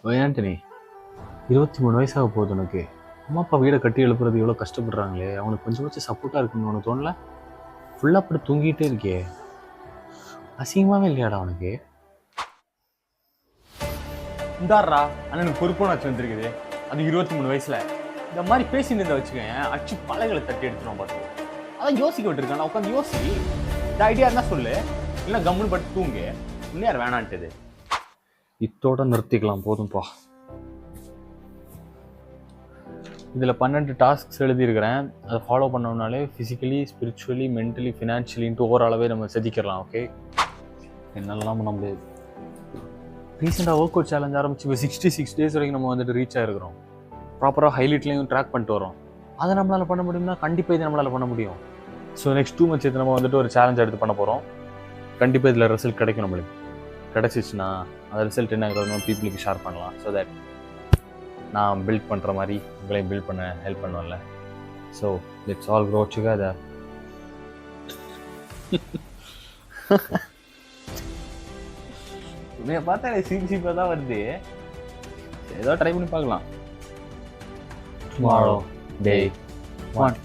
ஓ ஆண்டனி, 23 வயசாக போகுது உனக்கு. அம்மா அப்பா வீடை கட்டி எழுப்புறது எவ்வளோ கஷ்டப்படுறாங்களே, அவனுக்கு கொஞ்சம் வச்சு சப்போர்ட்டாக இருக்குன்னு உனக்கு தோணல? ஃபுல்லாக அப்படி தூங்கிட்டே இருக்கே, அசிங்கமாகவே இல்லையாடா அவனுக்கு? இந்தாடுறா அண்ணனுக்கு பொறுப்பான வச்சு வந்துருக்குது. அது 23 வயசுல இந்த மாதிரி பேசிட்டு இருந்தா வச்சுக்கேன், அச்சு பழகளை தட்டி எடுத்துரும் பார்த்து. அதான் யோசிக்க விட்டுருக்கான், உட்காந்து யோசி. இந்த ஐடியா இருந்தா சொல்லு, இல்லை கம்முன்னு பட்டு தூங்கு. இன்னும் யார் வேணான்ட்டது? இத்தோட நிறுத்திக்கலாம், போதும்பா. இதில் 12 டாஸ்க்ஸ் எழுதியிருக்கிறேன். அதை ஃபாலோ பண்ணோம்னாலே ஃபிசிக்கலி, ஸ்பிரிச்சுவலி, மென்டலி, ஃபினான்ஷியலின்ட்டு ஓவராலாகவே நம்ம செதுக்கிடலாம். ஓகே, என்னெல்லாம் பண்ண முடியாது. ரீசெண்டாக ஒர்க் அவுட் சேலஞ்ச் ஆரம்பிச்சு இப்போ 66 டேஸ் வரைக்கும் நம்ம வந்துட்டு ரீச் ஆகிருக்கிறோம். ப்ராப்பராக ஹைலைட்லையும் ட்ராக் பண்ணிட்டு வரோம். அதை நம்மளால் பண்ண முடியும்னா கண்டிப்பாக இதை நம்மளால் பண்ண முடியும். ஸோ நெக்ஸ்ட் 2 months நம்ம வந்துட்டு ஒரு சேலஞ்ச் எடுத்து பண்ண போகிறோம். கண்டிப்பாக இதில் ரிசல்ட் கிடைக்கும். நம்மளுக்கு கிடச்சிச்சுன்னா அந்த ரிசல்ட் என்ன ஆகுதுன்னு பீப்புளுக்கு ஷேர் பண்ணலாம். ஸோ தட் நான் பில்ட் பண்ணுற மாதிரி உங்களையும் பில்ட் பண்ண ஹெல்ப் பண்ணுவேன்ல. So let's all grow together. உன்னைய பார்த்தா சிரிப்பாக தான் வருது. ஏதோ ட்ரை பண்ணி பார்க்கலாம். Tomorrow, day 1.